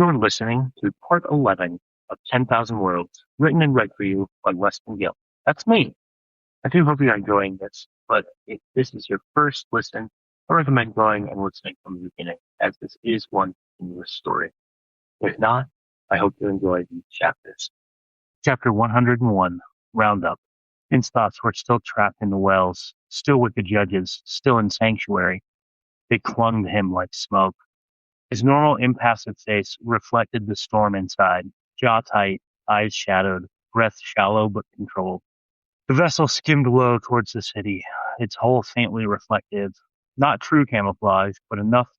You're listening to part 11 of 10,000 Worlds, written and read for you by Weston Gill. That's me. I do hope you're enjoying this, but if this is your first listen, I recommend going and listening from the beginning, as this is one continuous story. If not, I hope you enjoy these chapters. Chapter 101, Roundup. Finn's thoughts were still trapped in the wells, still with the judges, still in sanctuary. They clung to him like smoke. His normal impassive face reflected the storm inside, jaw tight, eyes shadowed, breath shallow but controlled. The vessel skimmed low towards the city, its hull faintly reflective, not true camouflage, but enough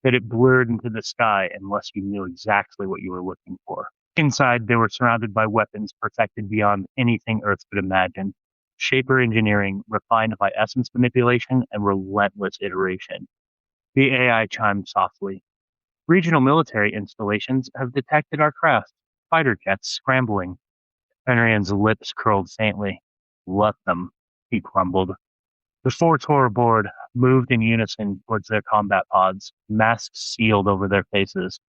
that it blurred into the sky unless you knew exactly what you were looking for. Inside, they were surrounded by weapons perfected beyond anything Earth could imagine. Shaper engineering refined by essence manipulation and relentless iteration. The AI chimed softly. Regional military installations have detected our craft. Fighter jets scrambling. Venrian's lips curled faintly. Let them, he grumbled. The four tore aboard, moved in unison towards their combat pods, masks sealed over their faces.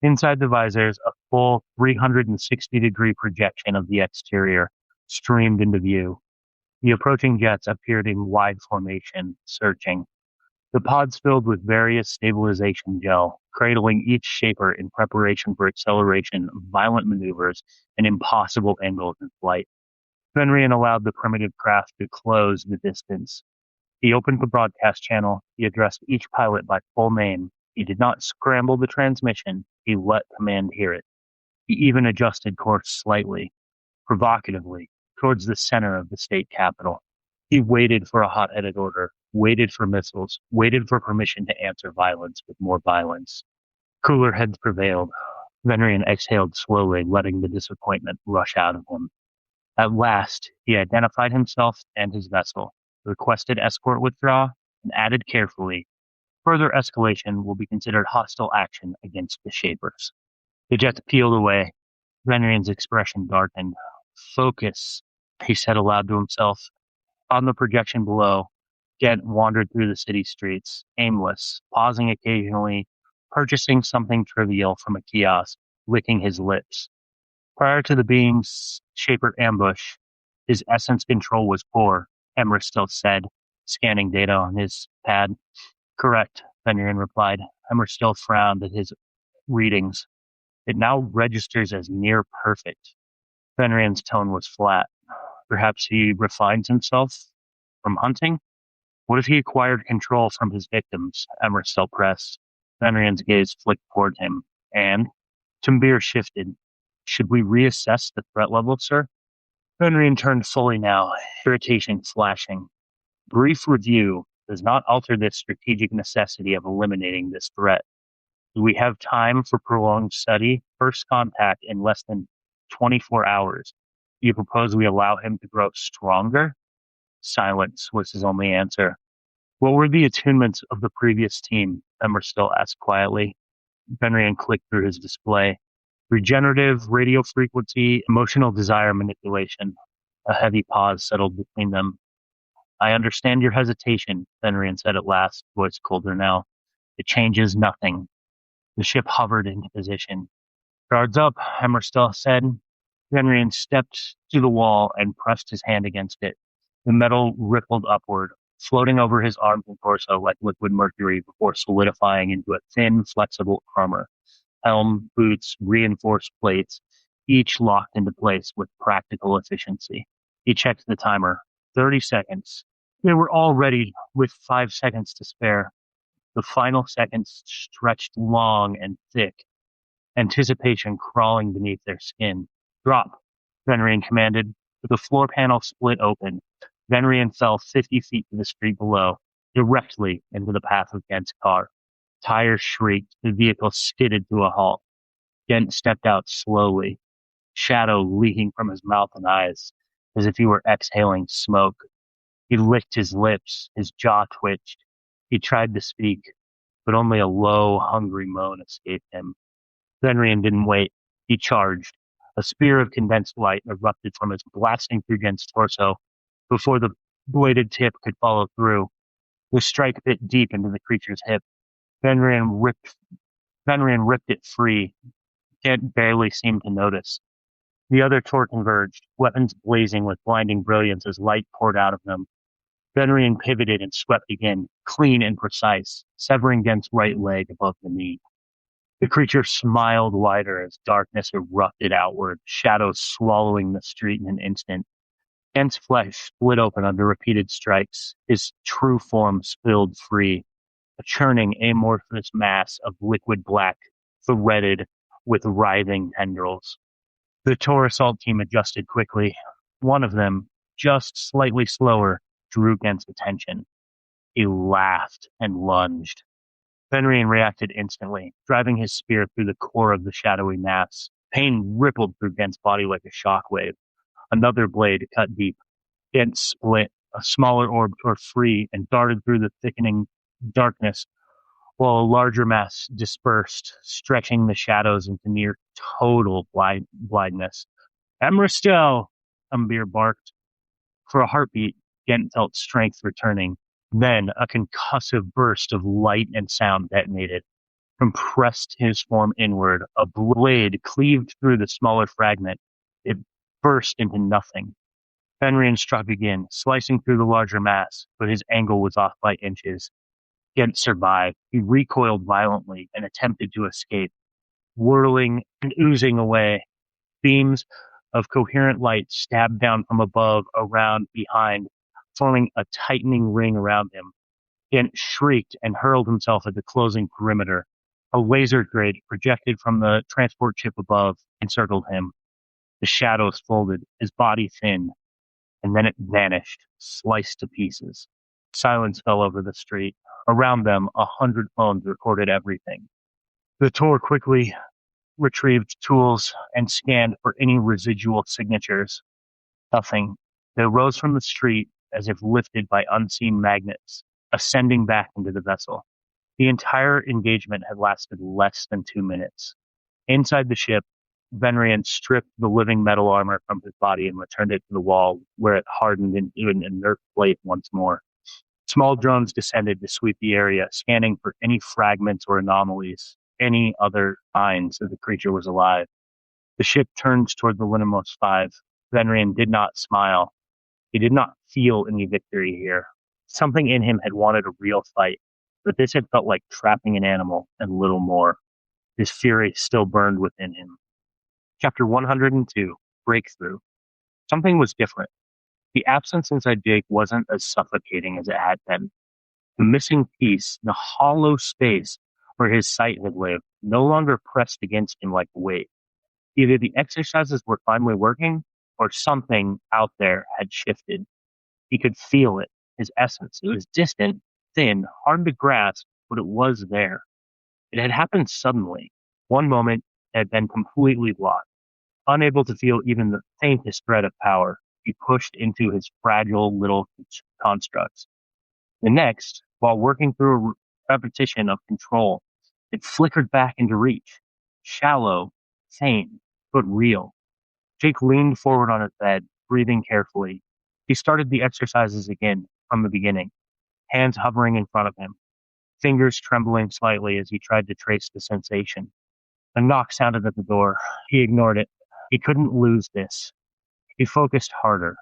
Inside the visors, a full 360-degree projection of the exterior streamed into view. The approaching jets appeared in wide formation, searching. The pods filled with various stabilization gel, cradling each shaper in preparation for acceleration, violent maneuvers, and impossible angles in flight. Fenrian allowed the primitive craft to close the distance. He opened the broadcast channel. He addressed each pilot by full name. He did not scramble the transmission. He let command hear it. He even adjusted course slightly, provocatively, towards the center of the state capital. He waited for a hot-headed order, waited for missiles, waited for permission to answer violence with more violence. Cooler heads prevailed. Venrian exhaled slowly, letting the disappointment rush out of him. At last, he identified himself and his vessel, requested escort withdraw, and added carefully, further escalation will be considered hostile action against the Shapers. The jets peeled away. Venrian's expression darkened. Focus, he said aloud to himself. On the projection below, Gent wandered through the city streets, aimless, pausing occasionally, purchasing something trivial from a kiosk, licking his lips. Prior to the being's Shaper ambush, his essence control was poor, Emmer still said, scanning data on his pad. Correct, Fenrian replied. Emmer still frowned at his readings. It now registers as near perfect. Fenrian's tone was flat. Perhaps he refines himself from hunting? What if he acquired control from his victims? Emmer still pressed. Venrian's gaze flicked toward him. And? Tumbir shifted. Should we reassess the threat level, sir? Venrian turned fully now, irritation flashing. Brief review does not alter the strategic necessity of eliminating this threat. Do we have time for prolonged study? First contact in less than 24 hours. Do you propose we allow him to grow stronger? Silence was his only answer. What were the attunements of the previous team? Emmer still asked quietly. Venrian clicked through his display. Regenerative, radio frequency, emotional desire manipulation. A heavy pause settled between them. I understand your hesitation, Venrian said at last, voice colder now. It changes nothing. The ship hovered into position. Guards up, Emmer still said. Venrian stepped to the wall and pressed his hand against it. The metal rippled upward, floating over his arms and torso like liquid mercury before solidifying into a thin, flexible armor. Helm, boots, reinforced plates, each locked into place with practical efficiency. He checked the timer. 30 seconds. They were all ready with 5 seconds to spare. The final seconds stretched long and thick, anticipation crawling beneath their skin. Drop, Venrian commanded. The floor panel split open. Venrian fell 50 feet to the street below, directly into the path of Gent's car. Tires shrieked. The vehicle skidded to a halt. Gent stepped out slowly, shadow leaking from his mouth and eyes, as if he were exhaling smoke. He licked his lips. His jaw twitched. He tried to speak, but only a low, hungry moan escaped him. Venrian didn't wait. He charged. A spear of condensed light erupted from his blasting through Gent's torso before the bladed tip could follow through. The strike bit deep into the creature's hip. Venrian ripped it free, Kent barely seemed to notice. The other Tor converged, weapons blazing with blinding brilliance as light poured out of them. Venrian pivoted and swept again, clean and precise, severing Gent's right leg above the knee. The creature smiled wider as darkness erupted outward, shadows swallowing the street in an instant. Gent's flesh split open under repeated strikes, his true form spilled free, a churning amorphous mass of liquid black, threaded with writhing tendrils. The Tor assault team adjusted quickly. One of them, just slightly slower, drew Gent's attention. He laughed and lunged. Fenrian reacted instantly, driving his spear through the core of the shadowy mass. Pain rippled through Gent's body like a shockwave. Another blade cut deep. Gent split. A smaller orb tore free and darted through the thickening darkness, while a larger mass dispersed, stretching the shadows into near total blindness. Emristo! Umbir barked. For a heartbeat, Gent felt strength returning. Then a concussive burst of light and sound detonated. Compressed his form inward, a blade cleaved through the smaller fragment. It burst into nothing. Fenrian struck again, slicing through the larger mass, but his angle was off by inches. Gent survived. He recoiled violently and attempted to escape, whirling and oozing away. Beams of coherent light stabbed down from above, around, behind, forming a tightening ring around him. Gent shrieked and hurled himself at the closing perimeter. A laser grid projected from the transport ship above encircled him. The shadows folded, his body thinned, and then it vanished, sliced to pieces. Silence fell over the street. Around them, 100 phones recorded everything. The Tor quickly retrieved tools and scanned for any residual signatures. Nothing. They rose from the street as if lifted by unseen magnets, ascending back into the vessel. The entire engagement had lasted less than 2 minutes. Inside the ship, Venrian stripped the living metal armor from his body and returned it to the wall, where it hardened into an inert plate once more. Small drones descended to sweep the area, scanning for any fragments or anomalies, any other signs that the creature was alive. The ship turned toward the Linamos 5. Venrian did not smile. He did not feel any victory here. Something in him had wanted a real fight, but this had felt like trapping an animal and little more. His fury still burned within him. Chapter 102, Breakthrough. Something was different. The absence inside Jake wasn't as suffocating as it had been. The missing piece, the hollow space where his sight had lived, no longer pressed against him like a weight. Either the exercises were finally working, or something out there had shifted. He could feel it, his essence. It was distant, thin, hard to grasp, but it was there. It had happened suddenly. One moment, it had been completely blocked. Unable to feel even the faintest thread of power, he pushed into his fragile little constructs. The next, while working through a repetition of control, it flickered back into reach. Shallow, faint, but real. Jake leaned forward on his bed, breathing carefully. He started the exercises again, from the beginning, hands hovering in front of him, fingers trembling slightly as he tried to trace the sensation. A knock sounded at the door. He ignored it. He couldn't lose this. He focused harder.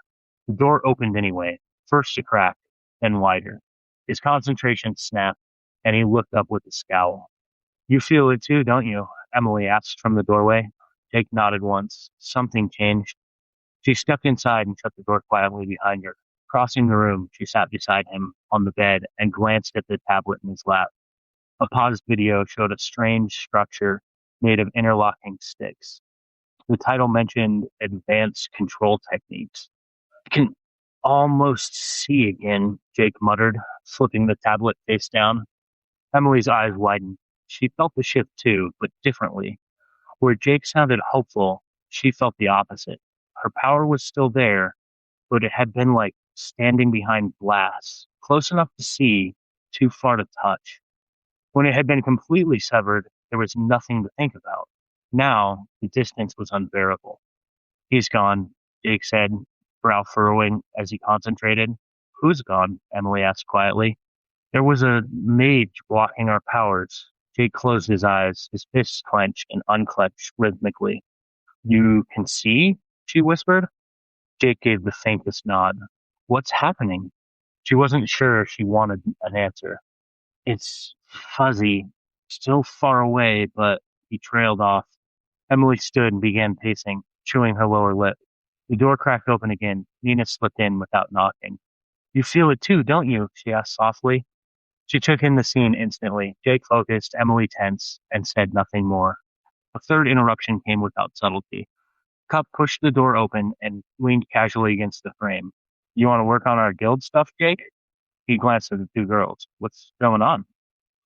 The door opened anyway, first a crack, then wider. His concentration snapped, and he looked up with a scowl. "You feel it too, don't you?" Emily asked from the doorway. Jake nodded once. Something changed. She stepped inside and shut the door quietly behind her. Crossing the room, she sat beside him on the bed and glanced at the tablet in his lap. A paused video showed a strange structure made of interlocking sticks. The title mentioned advanced control techniques. "I can almost see again," Jake muttered, flipping the tablet face down. Emily's eyes widened. She felt the shift too, but differently. Where Jake sounded hopeful, she felt the opposite. Her power was still there, but it had been like standing behind glass, close enough to see, too far to touch. When it had been completely severed, there was nothing to think about. Now, the distance was unbearable. "He's gone," Jake said, brow furrowing as he concentrated. "Who's gone?" Emily asked quietly. "There was a mage blocking our powers." Jake closed his eyes, his fists clenched and unclenched rhythmically. You can see? She whispered. Jake gave the faintest nod. What's happening? She wasn't sure if she wanted an answer. It's fuzzy, still far away, but he trailed off. Emily stood and began pacing, chewing her lower lip. The door cracked open again. Nina slipped in without knocking. You feel it too, don't you? She asked softly. She took in the scene instantly. Jake focused, Emily tense, and said nothing more. A third interruption came without subtlety. Cup pushed the door open and leaned casually against the frame. You want to work on our guild stuff, Jake? He glanced at the two girls. What's going on?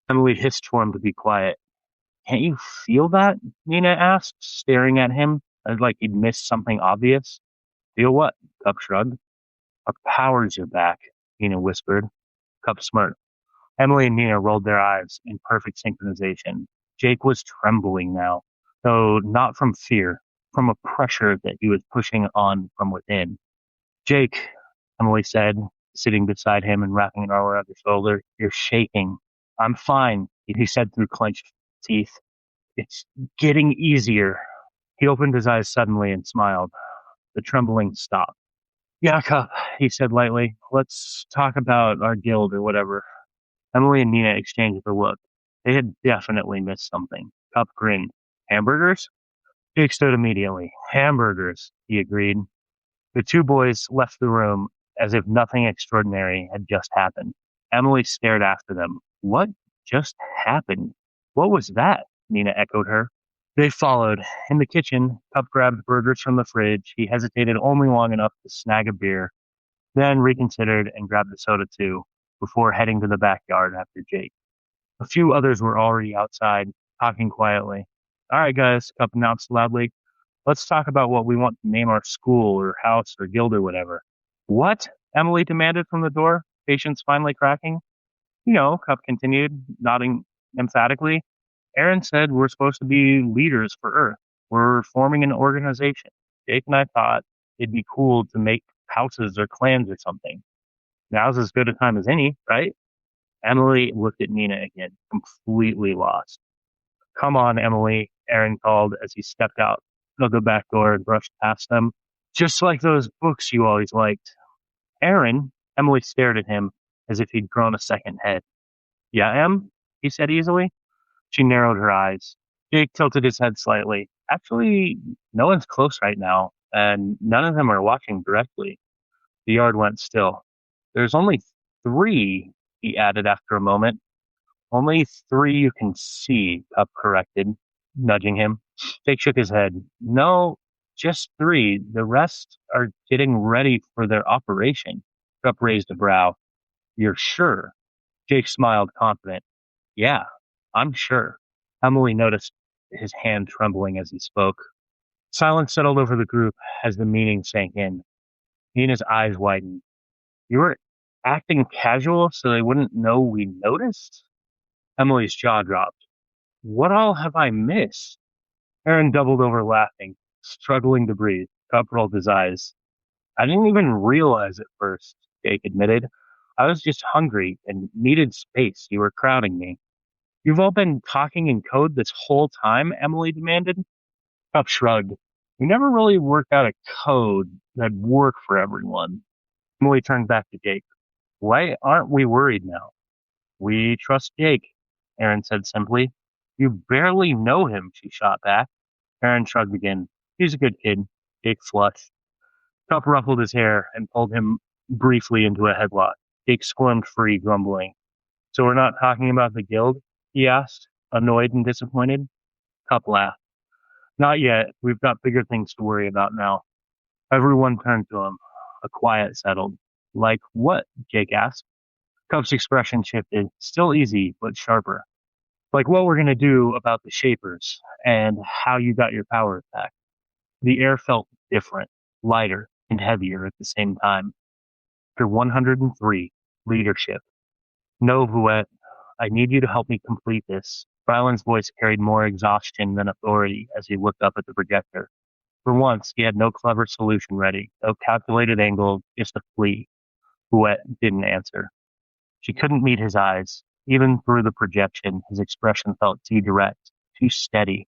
Emily hissed for him to be quiet. Can't you feel that? Nina asked, staring at him as like he'd missed something obvious. Feel what? Cup shrugged. Our powers are back, Nina whispered. Cup smirked. Emily and Nina rolled their eyes in perfect synchronization. Jake was trembling now, though not from fear, from a pressure that he was pushing on from within. Jake, Emily said, sitting beside him and wrapping an arm around his shoulder, you're shaking. I'm fine, he said through clenched teeth. It's getting easier. He opened his eyes suddenly and smiled. The trembling stopped. Yeah, Cup, he said lightly. Let's talk about our guild or whatever. Emily and Nina exchanged a look. They had definitely missed something. Cup grinned. Hamburgers? Jake stood immediately. Hamburgers, he agreed. The two boys left the room as if nothing extraordinary had just happened. Emily stared after them. What just happened? What was that? Nina echoed her. They followed. In the kitchen, Cup grabbed burgers from the fridge. He hesitated only long enough to snag a beer, then reconsidered and grabbed a soda too, before heading to the backyard after Jake. A few others were already outside, talking quietly. All right, guys, Cup announced loudly. Let's talk about what we want to name our school or house or guild or whatever. What? Emily demanded from the door, patience finally cracking. You know, Cup continued, nodding emphatically. Aaron said we're supposed to be leaders for Earth. We're forming an organization. Jake and I thought it'd be cool to make houses or clans or something. Now's as good a time as any, right? Emily looked at Nina again, completely lost. Come on, Emily, Aaron called as he stepped out of the back door and brushed past them. Just like those books you always liked. Aaron, Emily stared at him as if he'd grown a second head. Yeah, Em? He said easily. She narrowed her eyes. Jake tilted his head slightly. Actually, no one's close right now, and none of them are watching directly. The yard went still. There's only 3, he added after a moment. Only 3 you can see, Cup corrected, nudging him. Jake shook his head. No, just 3. The rest are getting ready for their operation. Cup raised a brow. You're sure? Jake smiled, confident. Yeah, I'm sure. Emily noticed his hand trembling as he spoke. Silence settled over the group as the meaning sank in. Nina's eyes widened. You were acting casual so they wouldn't know we noticed? Emily's jaw dropped. What all have I missed? Aaron doubled over laughing, struggling to breathe. Cup rolled his eyes. I didn't even realize at first, Jake admitted. I was just hungry and needed space. You were crowding me. You've all been talking in code this whole time? Emily demanded. Cup shrugged. We never really worked out a code that'd work for everyone. Emily turned back to Jake. Why aren't we worried now? We trust Jake, Aaron said simply. You barely know him, she shot back. Aaron shrugged again. He's a good kid. Jake flushed. Cup ruffled his hair and pulled him briefly into a headlock. Jake squirmed free, grumbling. So we're not talking about the guild? He asked, annoyed and disappointed. Cup laughed. Not yet. We've got bigger things to worry about now. Everyone turned to him. A quiet settled. Like what? Jake asked. Cup's expression shifted, still easy, but sharper. Like what we're going to do about the Shapers, and how you got your powers back. The air felt different, lighter, and heavier at the same time. After 103, leadership. No, Huet, I need you to help me complete this. Ryland's voice carried more exhaustion than authority as he looked up at the projector. For once, he had no clever solution ready, no calculated angle, just a plea. Huet didn't answer. She couldn't meet his eyes. Even through the projection, his expression felt too direct, too steady.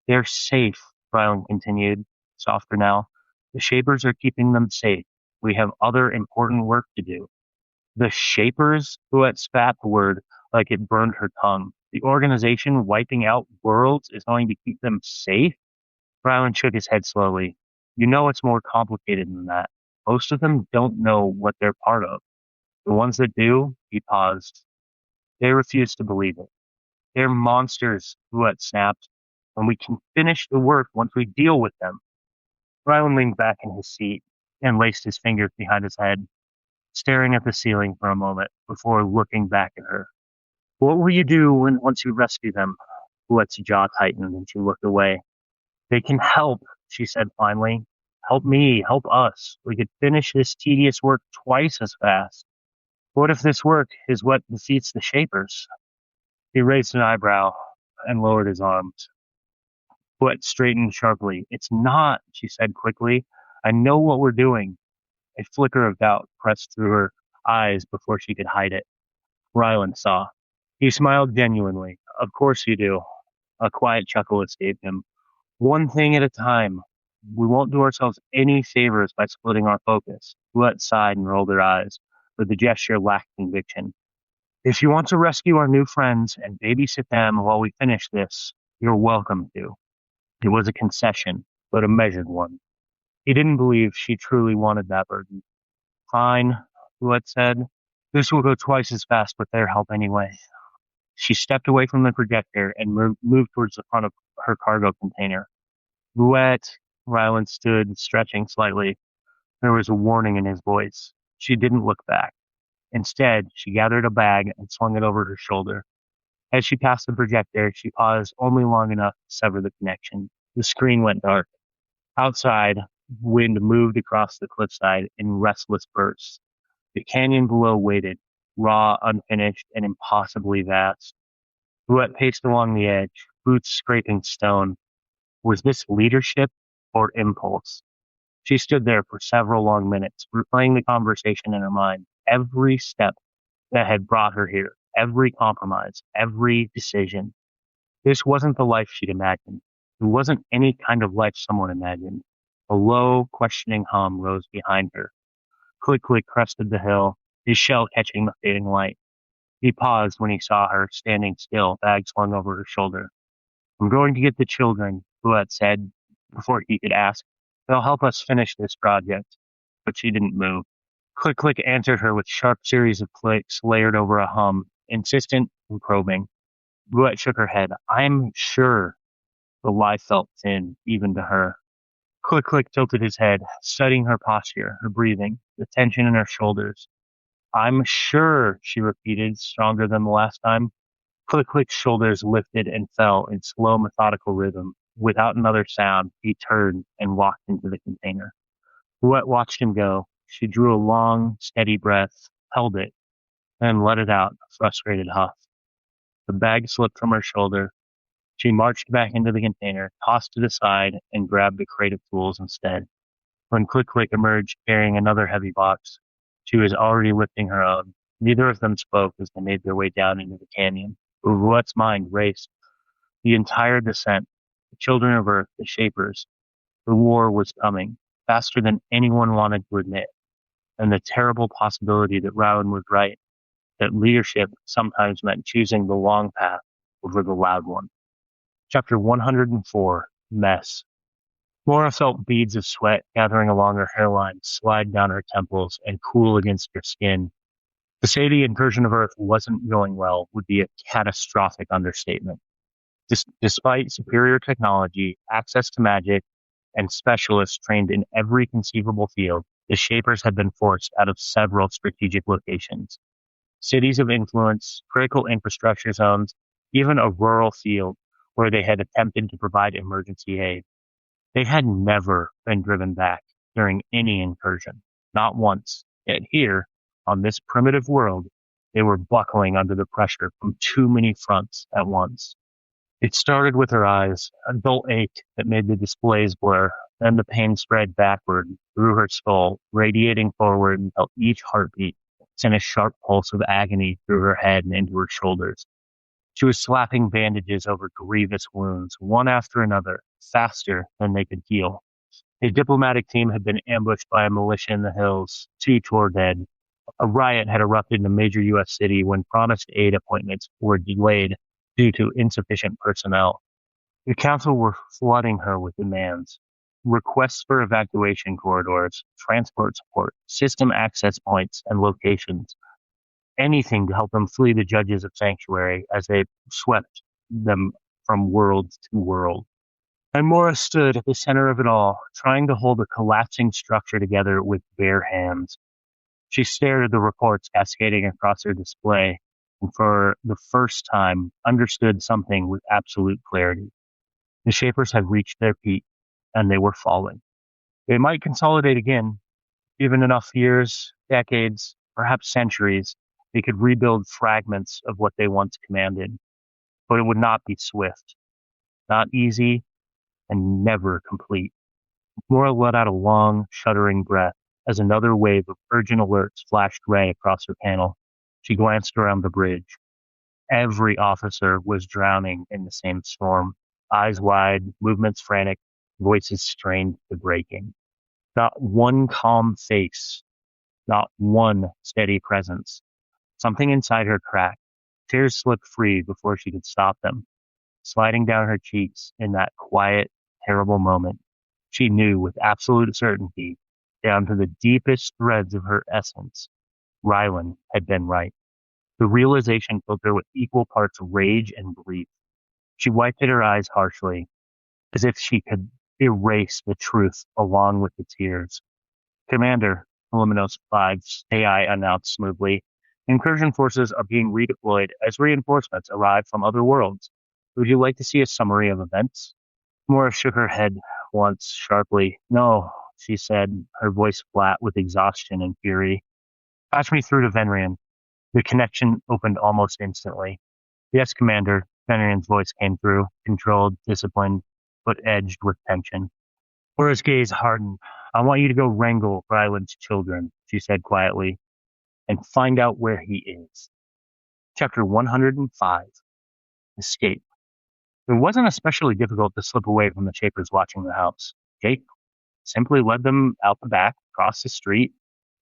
They're safe, Rylan continued, softer now. The Shapers are keeping them safe. We have other important work to do. The Shapers? Huet spat the word like it burned her tongue. The organization wiping out worlds is going to keep them safe? Rylan shook his head slowly. You know it's more complicated than that. Most of them don't know what they're part of. The ones that do, he paused. They refuse to believe it. They're monsters, Huet snapped, and we can finish the work once we deal with them. Rylan leaned back in his seat and laced his fingers behind his head, staring at the ceiling for a moment before looking back at her. What will you do once you rescue them? Huet's jaw tightened and she looked away. They can help, she said finally. Help me, help us. We could finish this tedious work twice as fast. What if this work is what defeats the Shapers? He raised an eyebrow and lowered his arms. Huet straightened sharply. It's not, she said quickly. I know what we're doing. A flicker of doubt pressed through her eyes before she could hide it. Ryland saw. He smiled genuinely. Of course you do. A quiet chuckle escaped him. One thing at a time. We won't do ourselves any favors by splitting our focus. Huet sighed and rolled her eyes, but the gesture lacked conviction. If you want to rescue our new friends and babysit them while we finish this, you're welcome to. It was a concession, but a measured one. He didn't believe she truly wanted that burden. Fine, Huet said. This will go twice as fast with their help anyway. She stepped away from the projector and moved towards the front of her cargo container. Huet, Ryland stood, stretching slightly. There was a warning in his voice. She didn't look back. Instead, she gathered a bag and swung it over her shoulder. As she passed the projector, she paused only long enough to sever the connection. The screen went dark. Outside, wind moved across the cliffside in restless bursts. The canyon below waited, raw, unfinished, and impossibly vast. Huet paced along the edge, boots scraping stone. Was this leadership or impulse? She stood there for several long minutes, replaying the conversation in her mind. Every step that had brought her here, every compromise, every decision. This wasn't the life she'd imagined. It wasn't any kind of life someone imagined. A low, questioning hum rose behind her. Click Click crested the hill, his shell catching the fading light. He paused when he saw her, standing still, bag slung over her shoulder. I'm going to get the children, Huet said, before he could ask. They'll help us finish this project. But she didn't move. Click Click answered her with sharp series of clicks layered over a hum, insistent and probing. Huet shook her head. I'm sure. The lie felt thin, even to her. Click Click tilted his head, studying her posture, her breathing, the tension in her shoulders. I'm sure, she repeated, stronger than the last time. Click Click's shoulders lifted and fell in slow, methodical rhythm. Without another sound, he turned and walked into the container. Huet watched him go. She drew a long, steady breath, held it, then let it out, a frustrated huff. The bag slipped from her shoulder. She marched back into the container, tossed to the side, and grabbed the crate of tools instead. When Click Click emerged carrying another heavy box, she was already lifting her own. Neither of them spoke as they made their way down into the canyon. Huet's mind raced. The entire descent, the children of Earth, the Shapers, the war was coming, faster than anyone wanted to admit. And the terrible possibility that Rowan was right, that leadership sometimes meant choosing the long path over the loud one. Chapter 104, Mess. Mora felt beads of sweat gathering along her hairline, slide down her temples, and cool against her skin. To say the incursion of Earth wasn't going well would be a catastrophic understatement. Despite superior technology, access to magic, and specialists trained in every conceivable field, the Shapers had been forced out of several strategic locations. Cities of influence, critical infrastructure zones, even a rural field where they had attempted to provide emergency aid. They had never been driven back during any incursion, not once. Yet here, on this primitive world, they were buckling under the pressure from too many fronts at once. It started with her eyes, a dull ache that made the displays blur. Then the pain spread backward through her skull, radiating forward until each heartbeat sent a sharp pulse of agony through her head and into her shoulders. She was slapping bandages over grievous wounds, one after another, faster than they could heal. A diplomatic team had been ambushed by a militia in the hills, 2 tore dead. A riot had erupted in a major U.S. city when promised aid appointments were delayed due to insufficient personnel. The council were flooding her with demands. Requests for evacuation corridors, transport support, system access points, and locations. Anything to help them flee the judges of Sanctuary as they swept them from world to world. And Mora stood at the center of it all, trying to hold a collapsing structure together with bare hands. She stared at the reports cascading across her display, and for the first time understood something with absolute clarity. The Shapers had reached their peak, and they were falling. They might consolidate again. Given enough years, decades, perhaps centuries, they could rebuild fragments of what they once commanded. But it would not be swift, not easy, and never complete. Mora let out a long, shuddering breath as another wave of urgent alerts flashed red across her panel. She glanced around the bridge. Every officer was drowning in the same storm, eyes wide, movements frantic, voices strained to breaking. Not one calm face, not one steady presence. Something inside her cracked. Tears slipped free before she could stop them, sliding down her cheeks in that quiet, terrible moment. She knew with absolute certainty, down to the deepest threads of her essence, Rylan had been right. The realization filled her with equal parts rage and grief. She wiped at her eyes harshly, as if she could erase the truth along with the tears. Commander, Luminous 5's AI announced smoothly, incursion forces are being redeployed as reinforcements arrive from other worlds. Would you like to see a summary of events? Mora shook her head once sharply. No, she said, her voice flat with exhaustion and fury. Patch me through to Venrian. The connection opened almost instantly. Yes, Commander, Fenrian's voice came through, controlled, disciplined, but edged with tension. Mora's gaze hardened. I want you to go wrangle Ryland's children, she said quietly, and find out where he is. Chapter 105. Escape. It wasn't especially difficult to slip away from the Shapers watching the house. Jake simply led them out the back, across the street,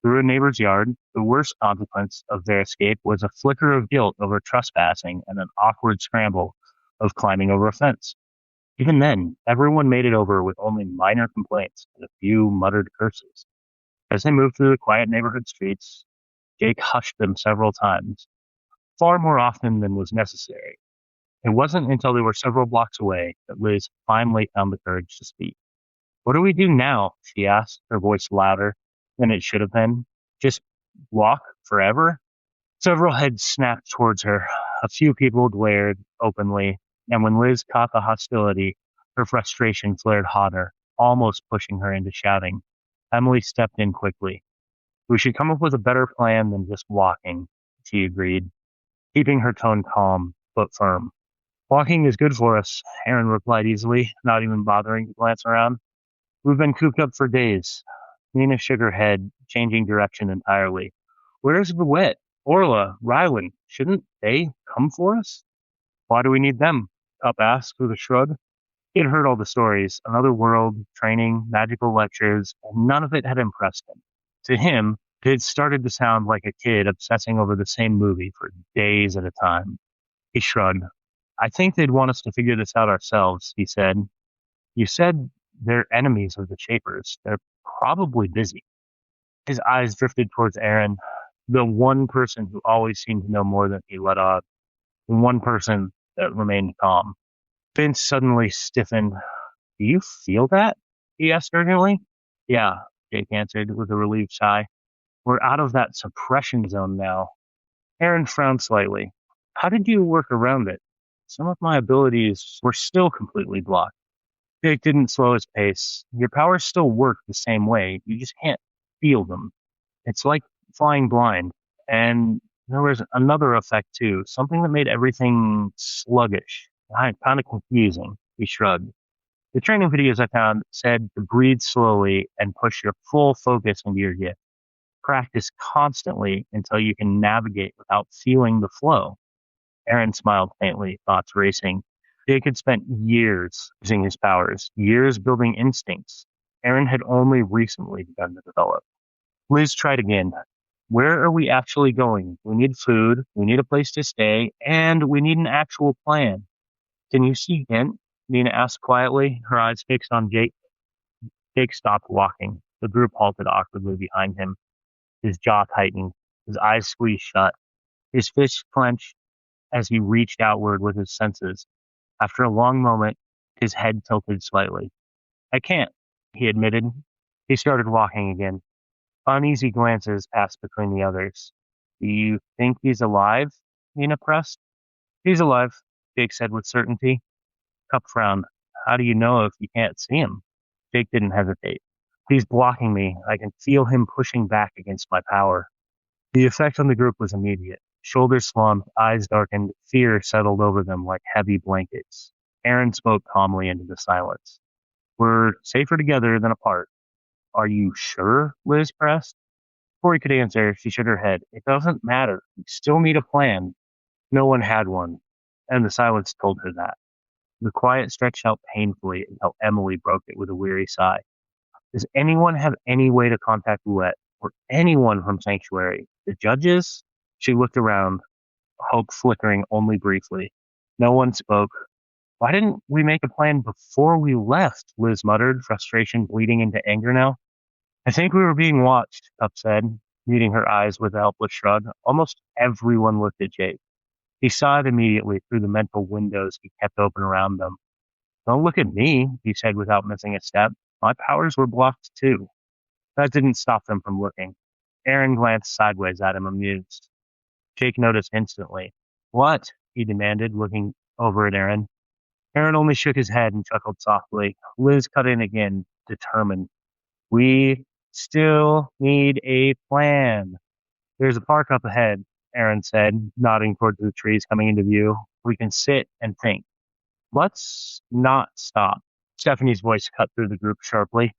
through a neighbor's yard. The worst consequence of their escape was a flicker of guilt over trespassing and an awkward scramble of climbing over a fence. Even then, everyone made it over with only minor complaints and a few muttered curses. As they moved through the quiet neighborhood streets, Jake hushed them several times, far more often than was necessary. It wasn't until they were several blocks away that Liz finally found the courage to speak. What do we do now? She asked, her voice louder than it should have been. Just walk forever? Several heads snapped towards her. A few people glared openly, and when Liz caught the hostility, her frustration flared hotter, almost pushing her into shouting. Emily stepped in quickly. We should come up with a better plan than just walking, she agreed, keeping her tone calm but firm. Walking is good for us, Aaron replied easily, not even bothering to glance around. We've been cooped up for days. Nina shook her head, changing direction entirely. Where's Huet? Orla? Rylan? Shouldn't they come for us? Why do we need them? Up asked with a shrug. He had heard all the stories, another world, training, magical lectures, and none of it had impressed him. To him, it had started to sound like a kid obsessing over the same movie for days at a time. He shrugged. I think they'd want us to figure this out ourselves, he said. You said they're enemies of the Shapers. They're probably busy. His eyes drifted towards Aaron, the one person who always seemed to know more than he let on, the one person that remained calm. Vince suddenly stiffened. Do you feel that? He asked urgently. Yeah, Jake answered with a relieved sigh. We're out of that suppression zone now. Aaron frowned slightly. How did you work around it? Some of my abilities were still completely blocked. Jake didn't slow his pace. Your powers still work the same way. You just can't feel them. It's like flying blind. And there was another effect too, something that made everything sluggish. Kind of confusing. He shrugged. The training videos I found said to breathe slowly and push your full focus into your gift. Practice constantly until you can navigate without feeling the flow. Aaron smiled faintly, thoughts racing. Jake had spent years using his powers, years building instincts. Aaron had only recently begun to develop. Liz tried again. Where are we actually going? We need food, we need a place to stay, and we need an actual plan. Can you see hint? Nina asked quietly, her eyes fixed on Jake. Jake stopped walking. The group halted awkwardly behind him. His jaw tightened, his eyes squeezed shut, his fists clenched as he reached outward with his senses. After a long moment, his head tilted slightly. I can't, he admitted. He started walking again. Uneasy glances passed between the others. Do you think he's alive? Nina pressed. He's alive, Jake said with certainty. Cup frowned. How do you know if you can't see him? Jake didn't hesitate. He's blocking me. I can feel him pushing back against my power. The effect on the group was immediate. Shoulders slumped, eyes darkened, fear settled over them like heavy blankets. Aaron spoke calmly into the silence. We're safer together than apart. Are you sure? Liz pressed. Before he could answer, she shook her head. It doesn't matter. We still need a plan. No one had one, and the silence told her that. The quiet stretched out painfully until Emily broke it with a weary sigh. Does anyone have any way to contact Huet or anyone from Sanctuary? The judges? She looked around, hope flickering only briefly. No one spoke. Why didn't we make a plan before we left? Liz muttered, frustration bleeding into anger now. I think we were being watched, Cup said, meeting her eyes with a helpless shrug. Almost everyone looked at Jake. He saw it immediately through the mental windows he kept open around them. Don't look at me, he said without missing a step. My powers were blocked too. That didn't stop them from looking. Aaron glanced sideways at him, amused. Jake noticed instantly. What? He demanded, looking over at Aaron. Aaron only shook his head and chuckled softly. Liz cut in again, determined. We still need a plan. There's a park up ahead, Aaron said, nodding towards the trees coming into view. We can sit and think. Let's not stop. Stephanie's voice cut through the group sharply.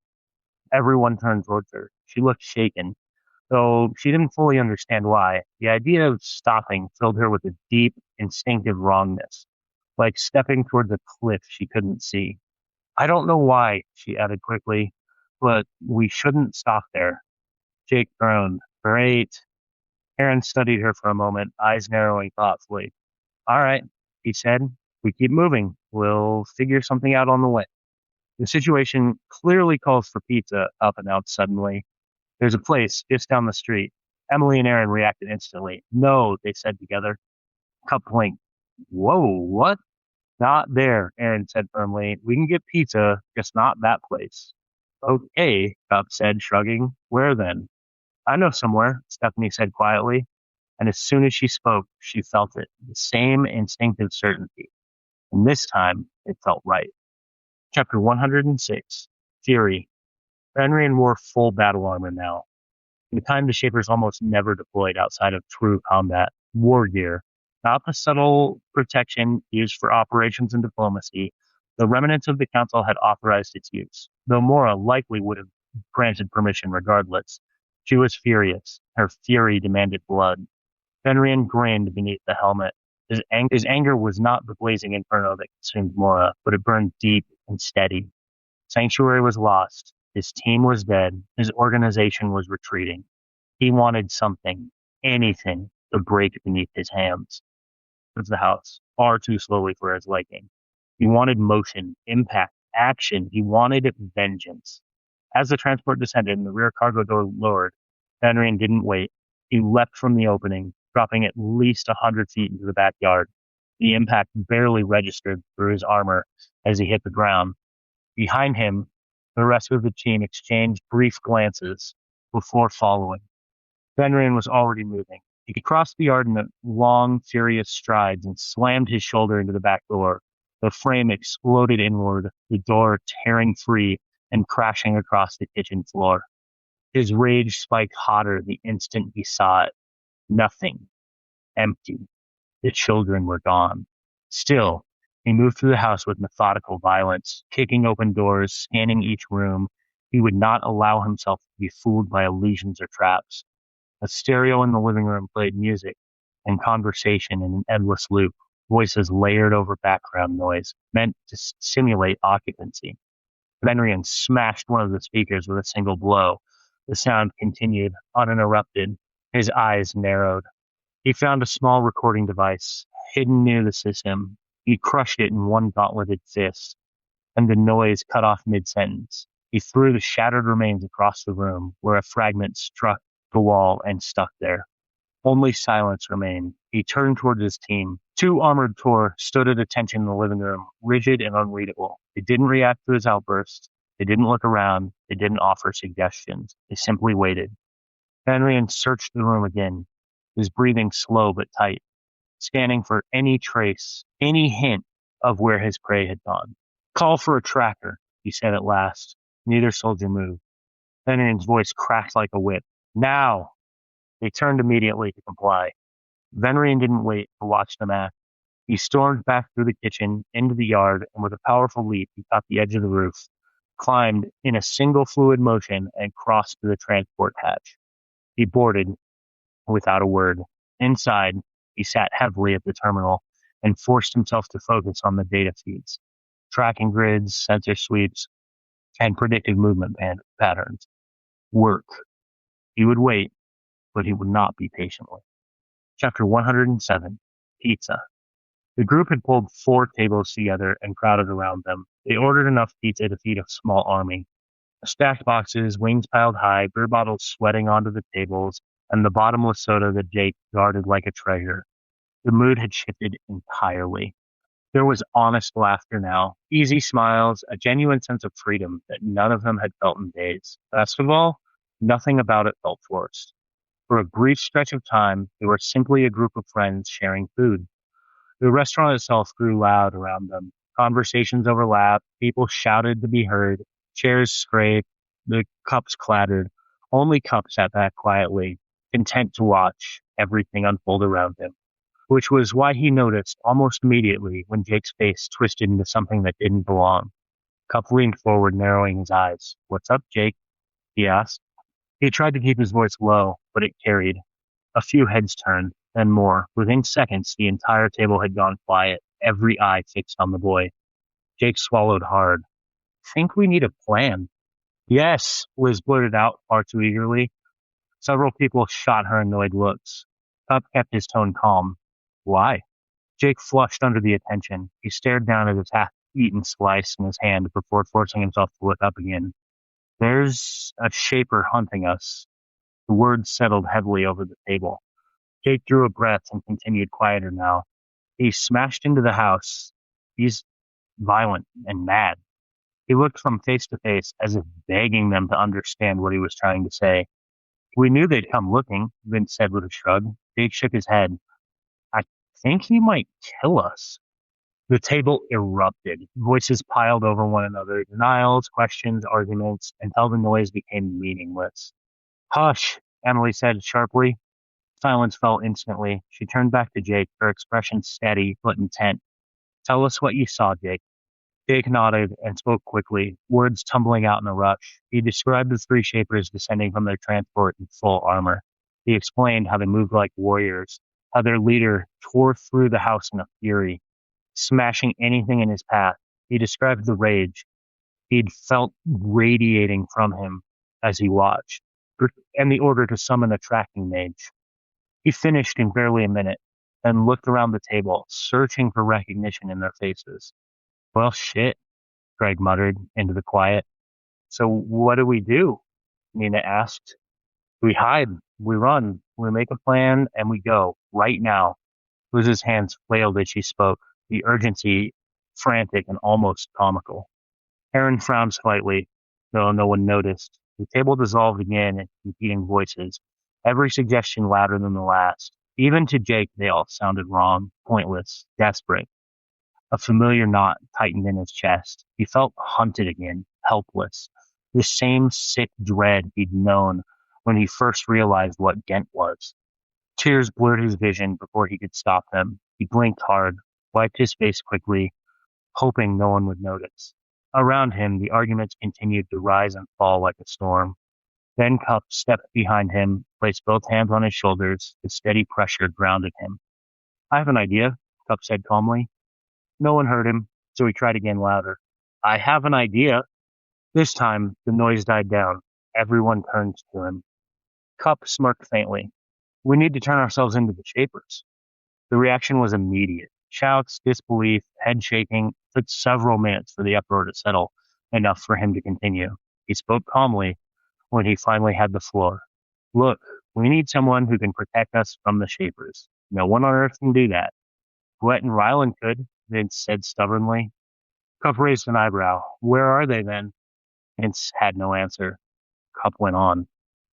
Everyone turned towards her. She looked shaken, though she didn't fully understand why. The idea of stopping filled her with a deep, instinctive wrongness, like stepping towards a cliff she couldn't see. I don't know why, she added quickly, but we shouldn't stop there. Jake groaned. Great. Aaron studied her for a moment, eyes narrowing thoughtfully. All right, he said. We keep moving. We'll figure something out on the way. The situation clearly calls for pizza, Up announced suddenly. There's a place just down the street. Emily and Aaron reacted instantly. No, they said together. Cup blinked. Whoa, what? Not there, Aaron said firmly. We can get pizza, just not that place. Okay, Cup said, shrugging. Where then? I know somewhere, Stephanie said quietly. And as soon as she spoke, she felt it, the same instinctive certainty. And this time, it felt right. Chapter 106, Fury. Venrian wore full battle armor now. The kind the Shapers almost never deployed outside of true combat. War gear. Not the subtle protection used for operations and diplomacy. The remnants of the Council had authorized its use, though Mora likely would have granted permission regardless. She was furious. Her fury demanded blood. Fenrian grinned beneath the helmet. His anger was not the blazing inferno that consumed Mora, but it burned deep and steady. Sanctuary was lost. His team was dead. His organization was retreating. He wanted something, anything, to break beneath his hands. Towards the house, far too slowly for his liking. He wanted motion, impact, action. He wanted vengeance. As the transport descended and the rear cargo door lowered, Venrian didn't wait. He leapt from the opening, dropping at least 100 feet into the backyard. The impact barely registered through his armor as he hit the ground. Behind him, the rest of the team exchanged brief glances before following. Venrian was already moving. He could cross the yard in long, furious strides and slammed his shoulder into the back door. The frame exploded inward, the door tearing free and crashing across the kitchen floor. His rage spiked hotter the instant he saw it. Nothing. Empty. The children were gone. Still, he moved through the house with methodical violence, kicking open doors, scanning each room. He would not allow himself to be fooled by illusions or traps. A stereo in the living room played music and conversation in an endless loop, voices layered over background noise, meant to simulate occupancy. Venrian smashed one of the speakers with a single blow. The sound continued, uninterrupted. His eyes narrowed. He found a small recording device, hidden near the system. He crushed it in one gauntleted fist, and the noise cut off mid-sentence. He threw the shattered remains across the room, where a fragment struck the wall and stuck there. Only silence remained. He turned towards his team. Two armored Tor stood at attention in the living room, rigid and unreadable. They didn't react to his outburst. They didn't look around. They didn't offer suggestions. They simply waited. Fenrian searched the room again, his breathing slow but tight, scanning for any trace, any hint of where his prey had gone. "Call for a tracker," he said at last. Neither soldier moved. Fenrian's voice cracked like a whip. "Now!" They turned immediately to comply. Venrian didn't wait to watch them act. He stormed back through the kitchen, into the yard, and with a powerful leap, he caught the edge of the roof, climbed in a single fluid motion, and crossed to the transport hatch. He boarded without a word. Inside, he sat heavily at the terminal and forced himself to focus on the data feeds, tracking grids, sensor sweeps, and predictive movement patterns. Work. He would wait, but he would not be patiently. Chapter 107, Pizza. The group had pulled 4 tables together and crowded around them. They ordered enough pizza to feed a small army. Stacked boxes, wings piled high, beer bottles sweating onto the tables, and the bottomless soda that Jake guarded like a treasure. The mood had shifted entirely. There was honest laughter now, easy smiles, a genuine sense of freedom that none of them had felt in days. Best of all, nothing about it felt forced. For a brief stretch of time, they were simply a group of friends sharing food. The restaurant itself grew loud around them. Conversations overlapped, people shouted to be heard, chairs scraped, the cups clattered. Only Cup sat back quietly, content to watch everything unfold around him, which was why he noticed almost immediately when Jake's face twisted into something that didn't belong. Cup leaned forward, narrowing his eyes. "What's up, Jake?" he asked. He tried to keep his voice low, but it carried. A few heads turned, then more. Within seconds, the entire table had gone quiet, every eye fixed on the boy. Jake swallowed hard. "Think we need a plan." "Yes," Liz blurted out far too eagerly. Several people shot her annoyed looks. Cup kept his tone calm. "Why?" Jake flushed under the attention. He stared down at his half-eaten slice in his hand before forcing himself to look up again. "There's a shaper hunting us." The words settled heavily over the table. Jake drew a breath and continued quieter now. "He smashed into the house. He's violent and mad." He looked from face to face as if begging them to understand what he was trying to say. "We knew they'd come looking," Vince said with a shrug. Jake shook his head. "I think he might kill us." The table erupted. Voices piled over one another, denials, questions, arguments, until the noise became meaningless. "Hush," Emily said sharply. Silence fell instantly. She turned back to Jake, her expression steady but intent. "Tell us what you saw, Jake." Jake nodded and spoke quickly, words tumbling out in a rush. He described the 3 shapers descending from their transport in full armor. He explained how they moved like warriors, how their leader tore through the house in a fury, smashing anything in his path. He described the rage he'd felt radiating from him as he watched, and the order to summon a tracking mage. He finished in barely a minute, then looked around the table, searching for recognition in their faces. "Well, shit," Greg muttered into the quiet. "So what do?" Nina asked. "We hide, we run, we make a plan, and we go, right now." Liz's hands flailed as she spoke, the urgency frantic and almost comical. Aaron frowned slightly, though no one noticed. The table dissolved again in competing voices, every suggestion louder than the last. Even to Jake, they all sounded wrong, pointless, desperate. A familiar knot tightened in his chest. He felt hunted again, helpless. The same sick dread he'd known when he first realized what Ghent was. Tears blurred his vision before he could stop them. He blinked hard, wiped his face quickly, hoping no one would notice. Around him, the arguments continued to rise and fall like a storm. Then Cup stepped behind him, placed both hands on his shoulders. The steady pressure grounded him. I have an idea, Cup said calmly. No one heard him, so he tried again louder. I have an idea. This time, the noise died down. Everyone turned to him. Cup smirked faintly. We need to turn ourselves into the Shapers. The reaction was immediate. Shouts, disbelief, head shaking. It took several minutes for the uproar to settle, enough for him to continue. He spoke calmly when he finally had the floor. Look, we need someone who can protect us from the Shapers. No one on Earth can do that. Huet and Ryland could, Vince said stubbornly. Cup raised an eyebrow. Where are they then? Vince had no answer. Cup went on.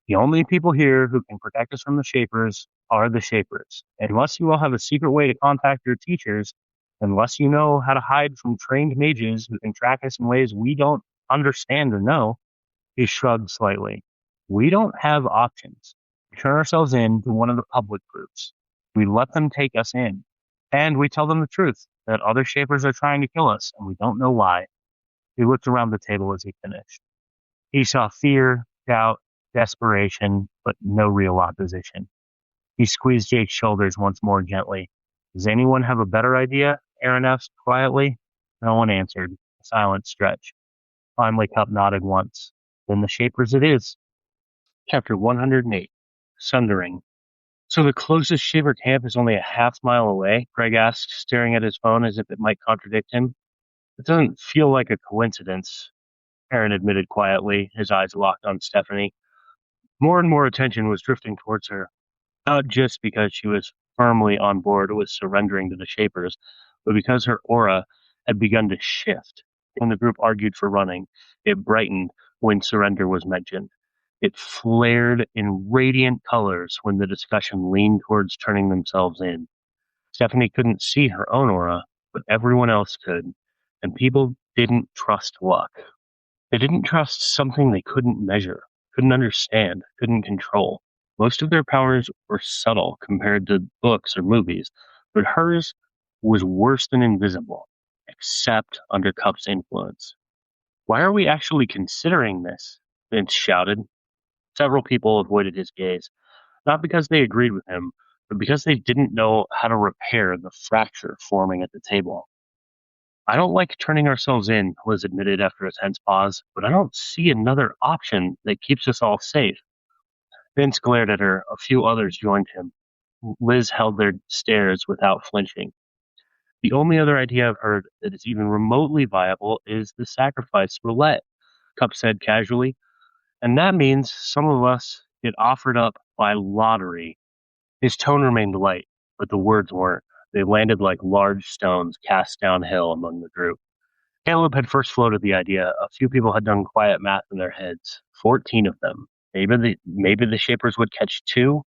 The only people here who can protect us from the Shapers are the Shapers. Unless you all have a secret way to contact your teachers, unless you know how to hide from trained mages who can track us in ways we don't understand or know, he shrugged slightly. We don't have options. We turn ourselves in to one of the public groups. We let them take us in. And we tell them the truth, that other Shapers are trying to kill us, and we don't know why. He looked around the table as he finished. He saw fear, doubt, desperation, but no real opposition. He squeezed Jake's shoulders once more gently. Does anyone have a better idea? Aaron asked quietly. No one answered. A silent stretch. Finally, Cup nodded once. Then the Shapers it is. Chapter 108. Sundering. So the closest Shaper camp is only a half-mile away? Greg asked, staring at his phone as if it might contradict him. It doesn't feel like a coincidence, Aaron admitted quietly, his eyes locked on Stephanie. More and more attention was drifting towards her, not just because she was firmly on board with surrendering to the Shapers, but because her aura had begun to shift. When the group argued for running, it brightened when surrender was mentioned. It flared in radiant colors when the discussion leaned towards turning themselves in. Stephanie couldn't see her own aura, but everyone else could, and people didn't trust luck. They didn't trust something they couldn't measure, couldn't understand, couldn't control. Most of their powers were subtle compared to books or movies, but hers was worse than invisible, except under Cup's influence. Why are we actually considering this? Vince shouted. Several people avoided his gaze, not because they agreed with him, but because they didn't know how to repair the fracture forming at the table. I don't like turning ourselves in, Liz admitted after a tense pause, but I don't see another option that keeps us all safe. Vince glared at her. A few others joined him. Liz held their stares without flinching. The only other idea I've heard that is even remotely viable is the sacrifice roulette, Cup said casually. And that means some of us get offered up by lottery. His tone remained light, but the words weren't. They landed like large stones cast downhill among the group. Caleb had first floated the idea. A few people had done quiet math in their heads. 14 of them. Maybe the Shapers would catch 2,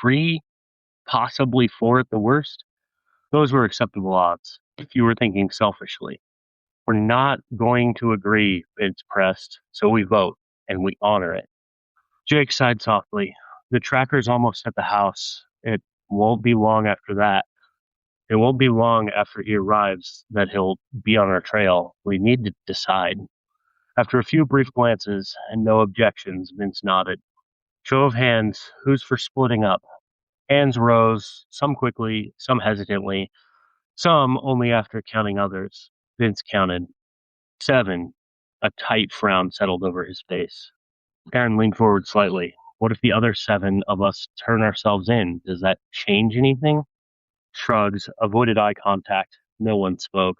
3, possibly 4 at the worst. Those were acceptable odds, if you were thinking selfishly. We're not going to agree, Vince pressed, so we vote, and we honor it. Jake sighed softly. The tracker's almost at the house. It won't be long after that. It won't be long after he arrives that he'll be on our trail. We need to decide. After a few brief glances and no objections, Vince nodded. Show of hands, who's for splitting up? Hands rose, some quickly, some hesitantly, some only after counting others. Vince counted. 7. A tight frown settled over his face. Aaron leaned forward slightly. What if the other 7 of us turn ourselves in? Does that change anything? Shrugs, avoided eye contact. No one spoke.